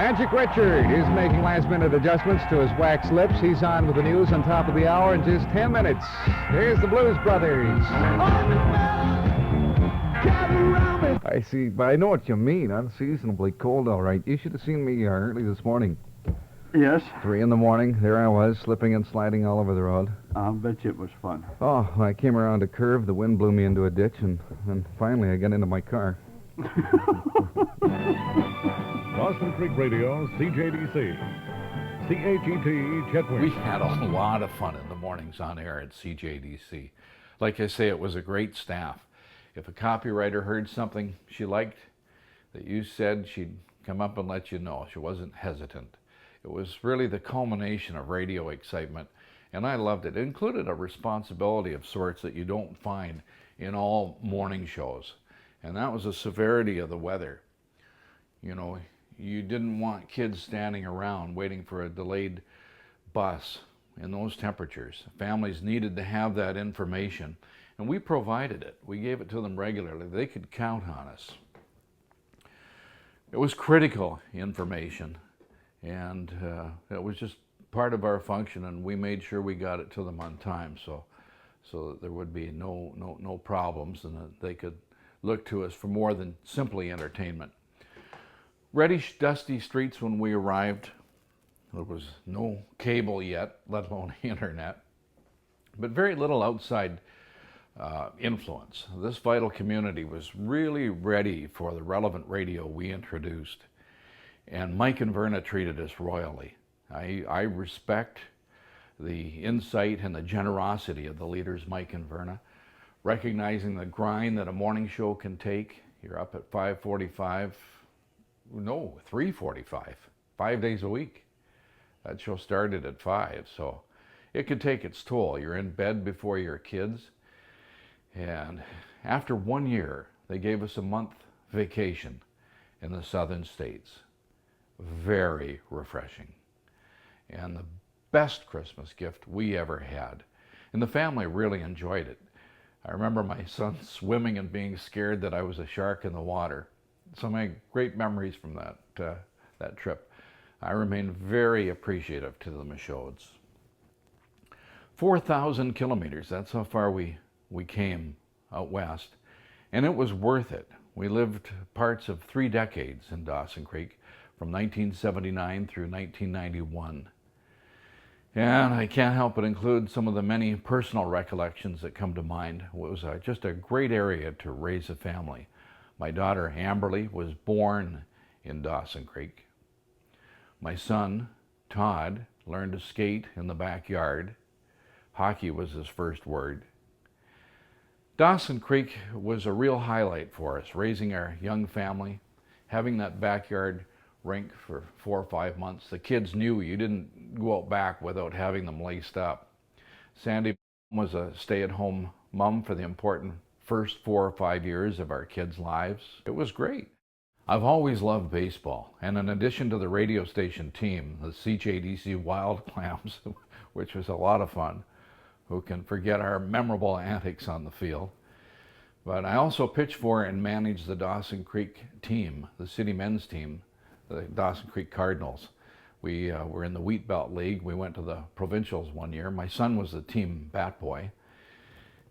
Magic Richard is making last-minute adjustments to his wax lips. He's on with the news on top of the hour in just 10 minutes. Here's the Blues Brothers. I see, but I know what you mean. Unseasonably cold, all right. You should have seen me early this morning. Yes. 3 in the morning. There I was, slipping and sliding all over the road. I'll bet you it was fun. Oh, when I came around a curve, the wind blew me into a ditch, and finally I got into my car. Dawson Creek Radio, CJDC. CHET, Chetwynd. We had a lot of fun in the mornings on air at CJDC. Like I say, it was a great staff. If a copywriter heard something she liked that you said, she'd come up and let you know. She wasn't hesitant. It was really the culmination of radio excitement, and I loved it. It included a responsibility of sorts that you don't find in all morning shows, and that was the severity of the weather. You know, you didn't want kids standing around waiting for a delayed bus in those temperatures. Families needed to have that information, and we provided it. We gave it to them regularly. They could count on us. It was critical information, and it was just part of our function, and we made sure we got it to them on time, so that there would be no problems, and that they could look to us for more than simply entertainment. Reddish, dusty streets when we arrived. There was no cable yet, let alone internet, but very little outside influence. This vital community was really ready for the relevant radio we introduced, and Mike and Verna treated us royally. I respect the insight and the generosity of the leaders, Mike and Verna, recognizing the grind that a morning show can take. You're up at 5:45, no, 3:45, 5 days a week. That show started at 5, so it could take its toll. You're in bed before your kids. And after 1 year, they gave us a month vacation in the southern states. Very refreshing. And the best Christmas gift we ever had. And the family really enjoyed it. I remember my son swimming and being scared that I was a shark in the water. So many great memories from that trip. I remain very appreciative to the Michauds. 4,000 kilometers, that's how far we came out west, and it was worth it. We lived parts of 3 decades in Dawson Creek, from 1979 through 1991. And I can't help but include some of the many personal recollections that come to mind. It was just a great area to raise a family. My daughter Amberly was born in Dawson Creek. My son, Todd, learned to skate in the backyard. Hockey was his first word. Dawson Creek was a real highlight for us, raising our young family, having that backyard rink for 4 or 5 months. The kids knew you didn't go out back without having them laced up. Sandy was a stay-at-home mom for the important first 4 or 5 years of our kids' lives. It was great. I've always loved baseball, and in addition to the radio station team, the CJDC Wild Clams, which was a lot of fun. Who can forget our memorable antics on the field? But I also pitched for and managed the Dawson Creek team, the city men's team, the Dawson Creek Cardinals. We were in the Wheat Belt League. We went to the provincials 1 year. My son was the team bat boy.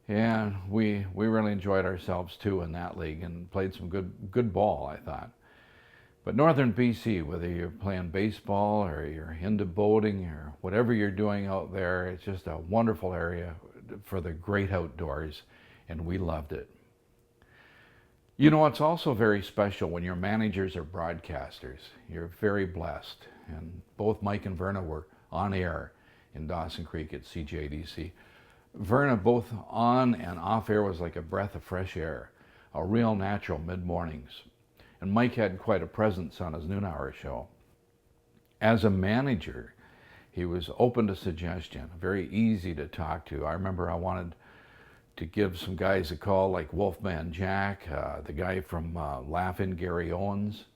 And we really enjoyed ourselves too in that league and played some good ball, I thought. But northern BC, whether you're playing baseball or you're into boating or whatever you're doing out there, it's just a wonderful area for the great outdoors, and we loved it. You know, it's also very special when your managers are broadcasters. You're very blessed, and both Mike and Verna were on air in Dawson Creek at CJDC. Verna, both on and off air, was like a breath of fresh air, a real natural mid-mornings. And Mike had quite a presence on his noon hour show. As a manager, he was open to suggestion, very easy to talk to. I remember I wanted to give some guys a call like Wolfman Jack, the guy from Laugh-In, Gary Owens,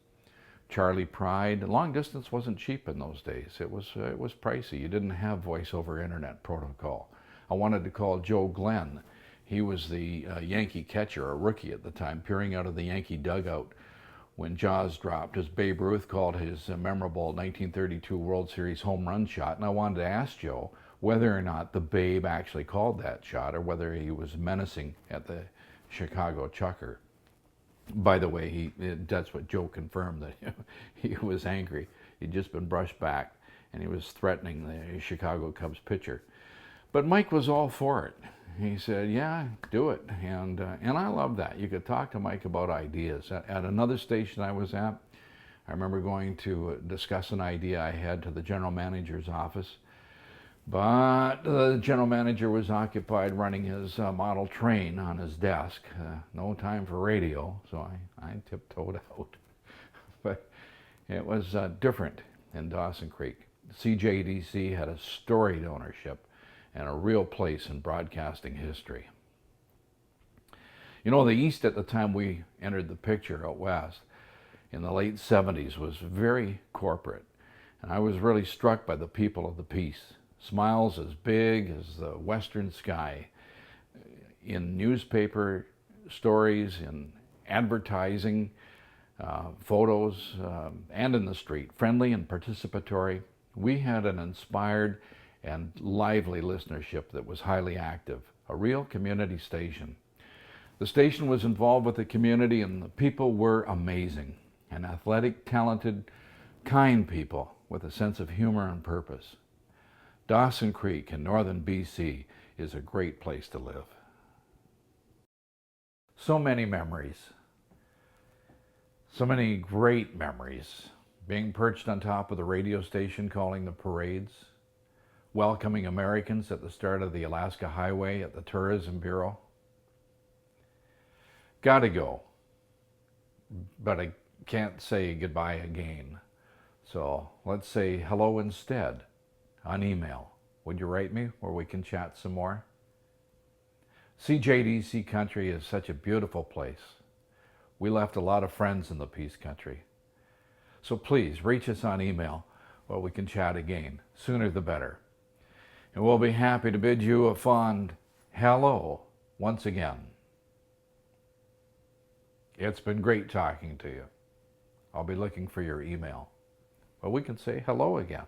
Charlie Pride. Long distance wasn't cheap in those days. It was pricey. You didn't have voice-over internet protocol. I wanted to call Joe Glenn. He was the Yankee catcher, a rookie at the time, peering out of the Yankee dugout when jaws dropped, as Babe Ruth called his memorable 1932 World Series home run shot. And I wanted to ask Joe whether or not the Babe actually called that shot or whether he was menacing at the Chicago Chucker. By the way, that's what Joe confirmed, that he was angry. He'd just been brushed back and he was threatening the Chicago Cubs pitcher. But Mike was all for it. He said, yeah, do it. And I love that. You could talk to Mike about ideas. At another station I was at, I remember going to discuss an idea I had to the general manager's office. But the general manager was occupied running his model train on his desk. No time for radio, so I tiptoed out. But it was different in Dawson Creek. CJDC had a storied ownership and a real place in broadcasting history. You know, the East at the time we entered the picture out west in the late 70s was very corporate. And I was really struck by the people of the piece. Smiles as big as the western sky. In newspaper stories, in advertising, photos, and in the street. Friendly and participatory. We had an inspired and lively listenership that was highly active, a real community station. The station was involved with the community and the people were amazing, and athletic, talented, kind people with a sense of humor and purpose. Dawson Creek in northern BC is a great place to live. So many memories, so many great memories. Being perched on top of the radio station calling the parades, welcoming Americans at the start of the Alaska Highway at the Tourism Bureau. Gotta go, but I can't say goodbye again. So let's say hello instead on email. Would you write me where we can chat some more? CJDC country is such a beautiful place. We left a lot of friends in the Peace Country. So please reach us on email where we can chat again. Sooner the better. And we'll be happy to bid you a fond hello once again. It's been great talking to you. I'll be looking for your email. But we can say hello again.